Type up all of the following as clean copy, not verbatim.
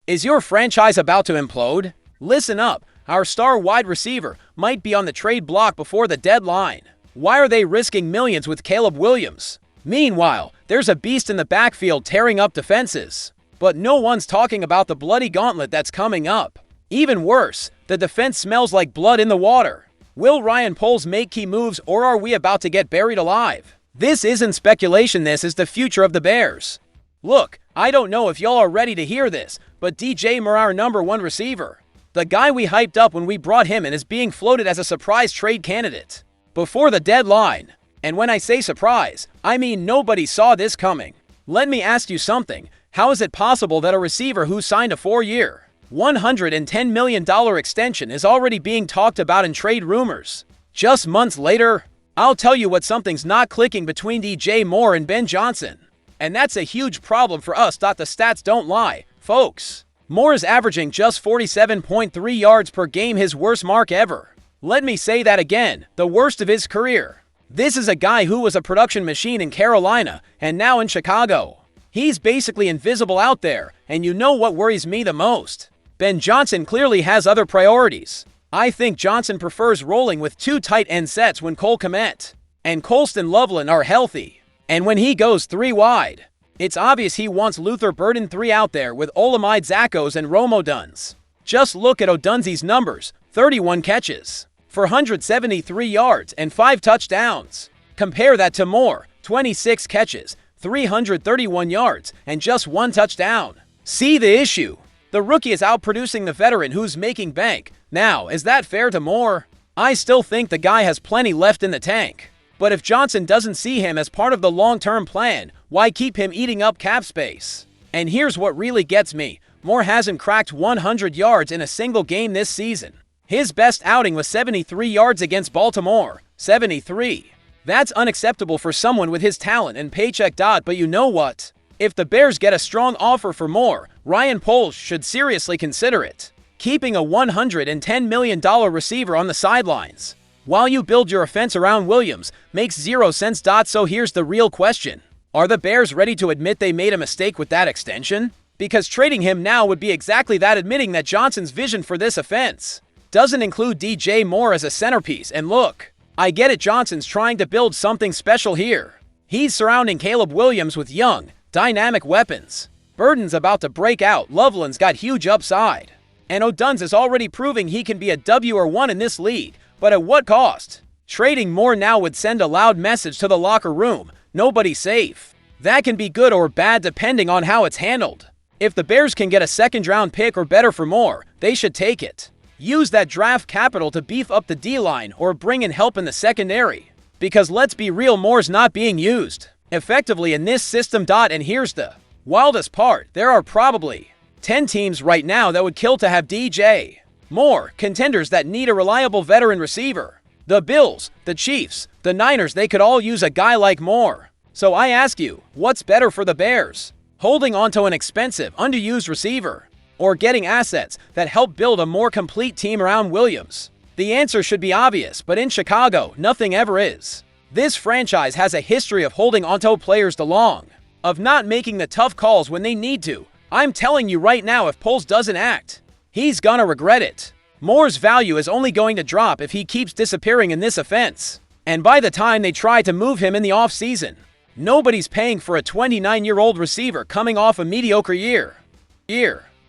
Is your franchise about to implode? Listen up, our star wide receiver might be on the trade block before the deadline. Why are they risking millions with Caleb Williams? Meanwhile, there's a beast in the backfield tearing up defenses. But no one's talking about the bloody gauntlet that's coming up. Even worse, the defense smells like blood in the water. Will Ryan Poles make key moves, or are we about to get buried alive? This isn't speculation, this is the future of the Bears. Look, I don't know if y'all are ready to hear this, but DJ Moore, our #1 receiver, the guy we hyped up when we brought him in, is being floated as a surprise trade candidate before the deadline. And when I say surprise, I mean nobody saw this coming. Let me ask you something. How is it possible that a receiver who signed a 4-year, $110 million extension is already being talked about in trade rumors? Just months later, I'll tell you what, something's not clicking between DJ Moore and Ben Johnson. And that's a huge problem for us. The stats don't lie, folks. Moore is averaging just 47.3 yards per game, his worst mark ever. Let me say that again, the worst of his career. This is a guy who was a production machine in Carolina and now in Chicago. He's basically invisible out there, and you know what worries me the most? Ben Johnson clearly has other priorities. I think Johnson prefers rolling with 2 tight end sets when Cole Kmet and Colston Loveland are healthy. And when he goes 3 wide, it's obvious he wants Luther Burden 3 out there with Olamide Zaccos and Rome Odunze. Just look at Odunze's numbers: 31 catches for 173 yards and 5 touchdowns. Compare that to Moore: 26 catches, 331 yards, and just 1 touchdown. See the issue? The rookie is outproducing the veteran who's making bank. Now, is that fair to Moore? I still think the guy has plenty left in the tank. But if Johnson doesn't see him as part of the long-term plan, why keep him eating up cap space? And here's what really gets me. Moore hasn't cracked 100 yards in a single game this season. His best outing was 73 yards against Baltimore. 73. That's unacceptable for someone with his talent and paycheck. But you know what? If the Bears get a strong offer for Moore, Ryan Poles should seriously consider it. Keeping a $110 million receiver on the sidelines while you build your offense around Williams makes 0 sense. So here's the real question. Are the Bears ready to admit they made a mistake with that extension? Because trading him now would be exactly that, admitting that Johnson's vision for this offense doesn't include DJ Moore as a centerpiece. And look, I get it, Johnson's trying to build something special here. He's surrounding Caleb Williams with young, dynamic weapons. Burden's about to break out, Loveland's got huge upside, and Odunze is already proving he can be a W1 in this league. But at what cost? Trading Moore now would send a loud message to the locker room: nobody's safe. That can be good or bad depending on how it's handled. If the Bears can get a second-round pick or better for Moore, they should take it. Use that draft capital to beef up the D-line or bring in help in the secondary. Because let's be real, Moore's not being used effectively in this system. And here's the wildest part. There are probably 10 teams right now that would kill to have DJ Moore, contenders that need a reliable veteran receiver. The Bills, the Chiefs, the Niners, they could all use a guy like Moore. So I ask you, what's better for the Bears? Holding onto an expensive, underused receiver, or getting assets that help build a more complete team around Williams? The answer should be obvious, but in Chicago, nothing ever is. This franchise has a history of holding onto players too long, of not making the tough calls when they need to. I'm telling you right now, if Poles doesn't act, he's gonna regret it. Moore's value is only going to drop if he keeps disappearing in this offense. And by the time they try to move him in the offseason, nobody's paying for a 29-year-old receiver coming off a mediocre year.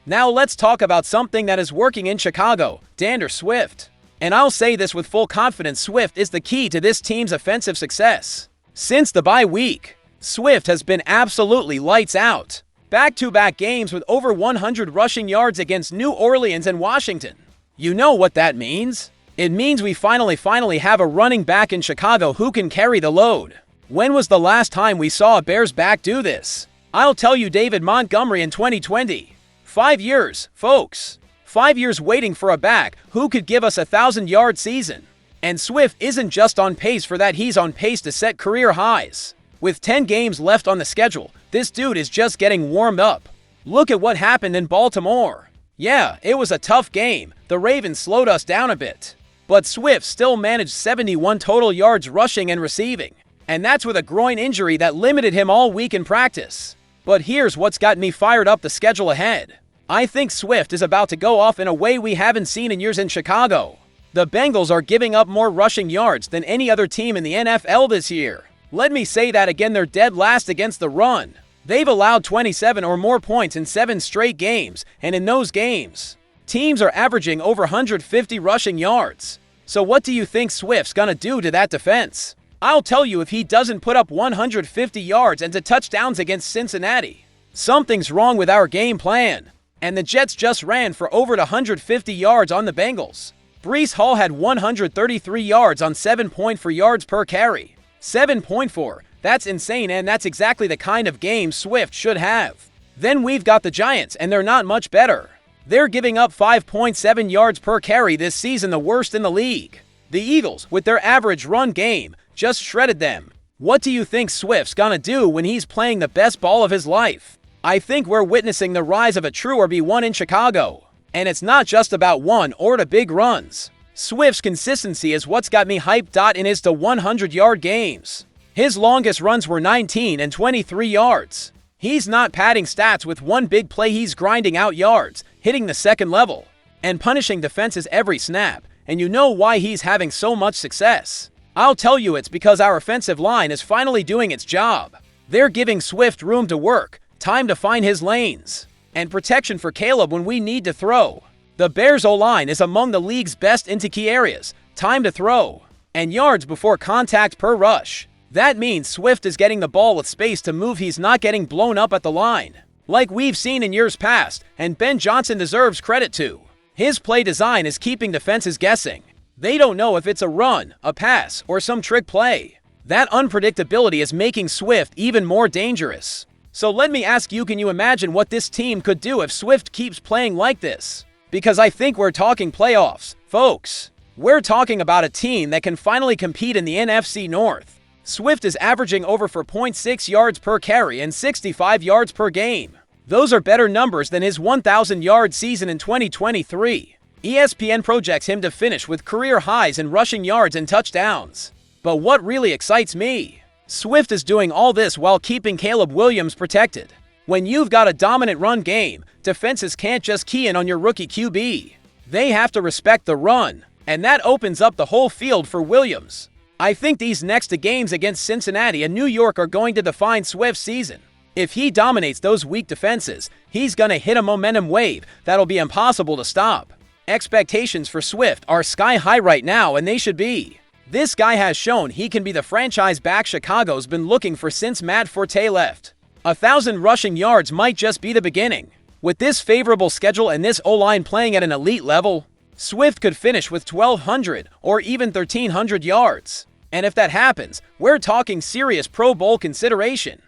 Now let's talk about something that is working in Chicago: DeAndre Swift. And I'll say this with full confidence, Swift is the key to this team's offensive success. Since the bye week, Swift has been absolutely lights out. Back-to-back games with over 100 rushing yards against New Orleans and Washington. You know what that means? It means we finally have a running back in Chicago who can carry the load. When was the last time we saw a Bears back do this? I'll tell you, David Montgomery in 2020. 5 years, folks. 5 years waiting for a back who could give us a 1,000-yard season. And Swift isn't just on pace for that, he's on pace to set career highs. With 10 games left on the schedule, this dude is just getting warmed up. Look at what happened in Baltimore. Yeah, it was a tough game. The Ravens slowed us down a bit. But Swift still managed 71 total yards rushing and receiving. And that's with a groin injury that limited him all week in practice. But here's what's got me fired up: the schedule ahead. I think Swift is about to go off in a way we haven't seen in years in Chicago. The Bengals are giving up more rushing yards than any other team in the NFL this year. Let me say that again, they're dead last against the run. They've allowed 27 or more points in 7 straight games, and in those games, teams are averaging over 150 rushing yards. So what do you think Swift's gonna do to that defense? I'll tell you, if he doesn't put up 150 yards and 2 touchdowns against Cincinnati, something's wrong with our game plan. And the Jets just ran for over 150 yards on the Bengals. Breece Hall had 133 yards on 7.4 yards per carry. 7.4. That's insane, and that's exactly the kind of game Swift should have. Then we've got the Giants, and they're not much better. They're giving up 5.7 yards per carry this season, the worst in the league. The Eagles, with their average run game, just shredded them. What do you think Swift's gonna do when he's playing the best ball of his life? I think we're witnessing the rise of a true RB1 in Chicago. And it's not just about 1 or 2 big runs. Swift's consistency is what's got me hyped in his to 100-yard games. His longest runs were 19 and 23 yards. He's not padding stats with 1 big play, he's grinding out yards, hitting the second level, and punishing defenses every snap. And you know why he's having so much success? I'll tell you, it's because our offensive line is finally doing its job. They're giving Swift room to work, time to find his lanes, and protection for Caleb when we need to throw. The Bears' O-line is among the league's best into key areas, time to throw, and yards before contact per rush. That means Swift is getting the ball with space to move, he's not getting blown up at the line, like we've seen in years past, and Ben Johnson deserves credit too. His play design is keeping defenses guessing. They don't know if it's a run, a pass, or some trick play. That unpredictability is making Swift even more dangerous. So let me ask you, can you imagine what this team could do if Swift keeps playing like this? Because I think we're talking playoffs, folks. We're talking about a team that can finally compete in the NFC North. Swift is averaging over 4.6 yards per carry and 65 yards per game. Those are better numbers than his 1,000-yard season in 2023. ESPN projects him to finish with career highs in rushing yards and touchdowns. But what really excites me? Swift is doing all this while keeping Caleb Williams protected. When you've got a dominant run game, defenses can't just key in on your rookie QB. They have to respect the run, and that opens up the whole field for Williams. I think these next 2 games against Cincinnati and New York are going to define Swift's season. If he dominates those weak defenses, he's going to hit a momentum wave that'll be impossible to stop. Expectations for Swift are sky high right now, and they should be. This guy has shown he can be the franchise back Chicago's been looking for since Matt Forte left. 1,000 rushing yards might just be the beginning. With this favorable schedule and this O-line playing at an elite level, Swift could finish with 1,200 or even 1,300 yards. And if that happens, we're talking serious Pro Bowl consideration.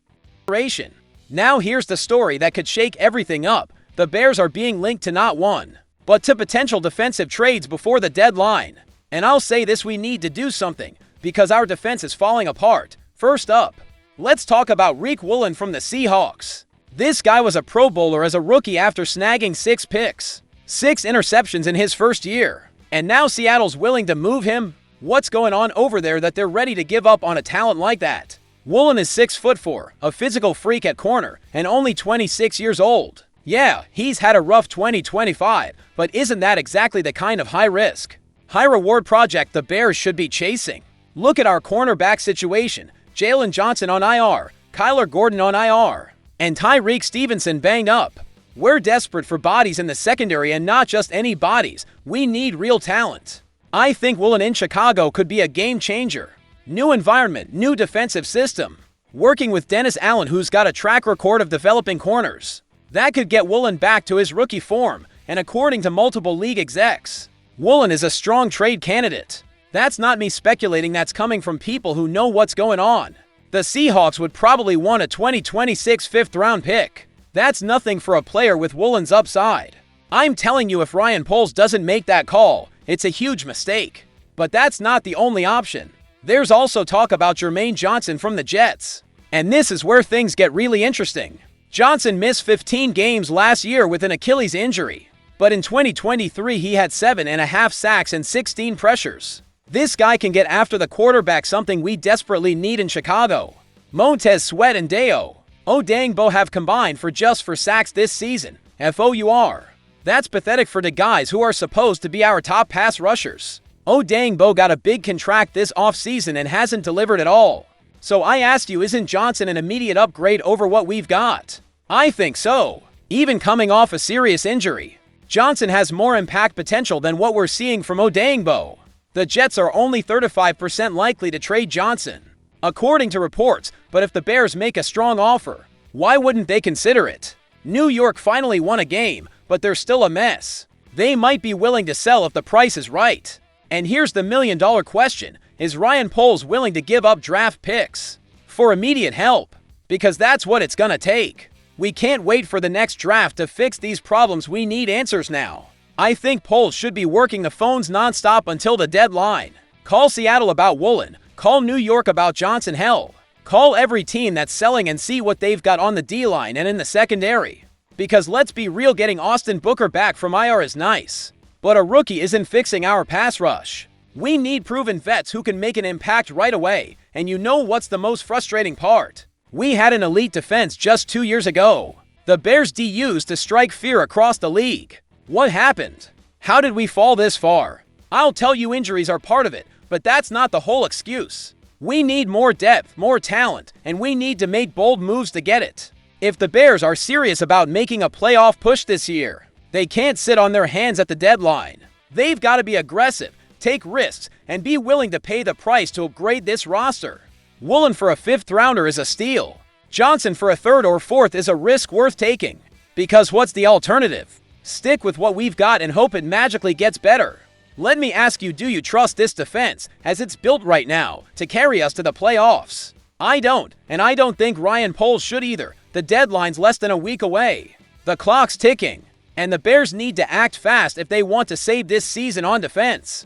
Now here's the story that could shake everything up. The Bears are being linked to not 1, but to potential defensive trades before the deadline. And I'll say this, we need to do something, because our defense is falling apart. First up, let's talk about Rick Woolen from the Seahawks. This guy was a Pro Bowler as a rookie after snagging 6 picks, 6 interceptions in his first year. And now Seattle's willing to move him? What's going on over there that they're ready to give up on a talent like that? Woolen is 6'4", a physical freak at corner, and only 26 years old. Yeah, he's had a rough 2025, but isn't that exactly the kind of high-risk, high-reward project the Bears should be chasing? Look at our cornerback situation. Jalen Johnson on IR, Kyler Gordon on IR, and Tyreek Stevenson banged up. We're desperate for bodies in the secondary, and not just any bodies. We need real talent. I think Woolen in Chicago could be a game changer. New environment, new defensive system. Working with Dennis Allen, who's got a track record of developing corners. That could get Woolen back to his rookie form, and according to multiple league execs, Woolen is a strong trade candidate. That's not me speculating, that's coming from people who know what's going on. The Seahawks would probably want a 2026 5th-round pick. That's nothing for a player with Woolen's upside. I'm telling you, if Ryan Poles doesn't make that call, it's a huge mistake. But that's not the only option. There's also talk about Jermaine Johnson from the Jets. And this is where things get really interesting. Johnson missed 15 games last year with an Achilles injury. But in 2023, he had 7.5 sacks and 16 pressures. This guy can get after the quarterback, something we desperately need in Chicago. Montez Sweat and Deo Odangbo have combined for sacks this season, FOUR. That's pathetic for the guys who are supposed to be our top pass rushers. Odeyingbo got a big contract this offseason and hasn't delivered at all. So I asked you, isn't Johnson an immediate upgrade over what we've got? I think so. Even coming off a serious injury, Johnson has more impact potential than what we're seeing from Odeyingbo. The Jets are only 35% likely to trade Johnson, according to reports, but if the Bears make a strong offer, why wouldn't they consider it? New York finally won a game, but they're still a mess. They might be willing to sell if the price is right. And here's the million-dollar question. Is Ryan Poles willing to give up draft picks for immediate help? Because that's what it's gonna take. We can't wait for the next draft to fix these problems. We need answers now. I think Poles should be working the phones nonstop until the deadline. Call Seattle about Woolen. Call New York about Johnson. Hell, call every team that's selling and see what they've got on the D-line and in the secondary. Because let's be real, getting Austin Booker back from IR is nice, but a rookie isn't fixing our pass rush. We need proven vets who can make an impact right away, and you know what's the most frustrating part? We had an elite defense just 2 years ago. The Bears D used to strike fear across the league. What happened? How did we fall this far? I'll tell you, injuries are part of it, but that's not the whole excuse. We need more depth, more talent, and we need to make bold moves to get it. If the Bears are serious about making a playoff push this year, they can't sit on their hands at the deadline. They've got to be aggressive, take risks, and be willing to pay the price to upgrade this roster. Woolen for a 5th rounder is a steal. Johnson for a 3rd or 4th is a risk worth taking. Because what's the alternative? Stick with what we've got and hope it magically gets better. Let me ask you, do you trust this defense, as it's built right now, to carry us to the playoffs? I don't, and I don't think Ryan Poles should either. The deadline's less than a week away. The clock's ticking, and the Bears need to act fast if they want to save this season on defense.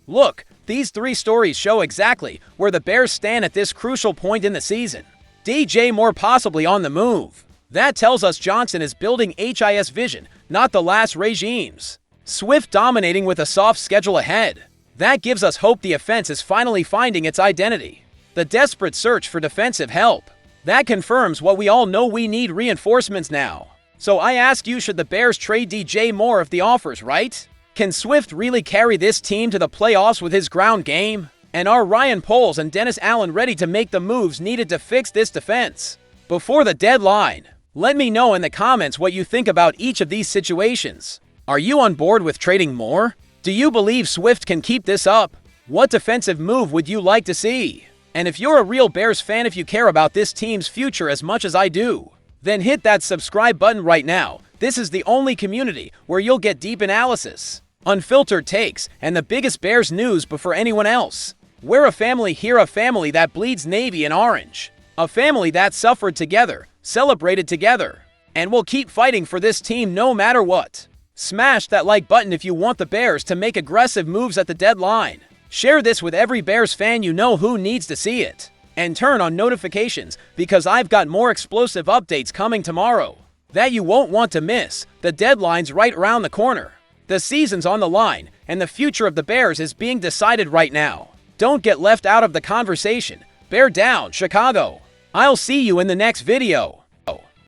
Look, these 3 stories show exactly where the Bears stand at this crucial point in the season. DJ Moore possibly on the move. That tells us Johnson is building HIS vision, not the last regimes. Swift dominating with a soft schedule ahead. That gives us hope the offense is finally finding its identity. The desperate search for defensive help. That confirms what we all know: we need reinforcements now. So I ask you, should the Bears trade DJ Moore if the offer's right? Can Swift really carry this team to the playoffs with his ground game? And are Ryan Poles and Dennis Allen ready to make the moves needed to fix this defense before the deadline? Let me know in the comments what you think about each of these situations. Are you on board with trading Moore? Do you believe Swift can keep this up? What defensive move would you like to see? And if you're a real Bears fan, if you care about this team's future as much as I do, then hit that subscribe button right now. This is the only community where you'll get deep analysis, unfiltered takes, and the biggest Bears news before anyone else. We're a family here, a family that bleeds navy and orange, a family that suffered together, celebrated together, and will keep fighting for this team no matter what. Smash that like button if you want the Bears to make aggressive moves at the deadline. Share this with every Bears fan you know who needs to see it. And turn on notifications, because I've got more explosive updates coming tomorrow that you won't want to miss. The deadline's right around the corner. The season's on the line, and the future of the Bears is being decided right now. Don't get left out of the conversation. Bear down, Chicago. I'll see you in the next video.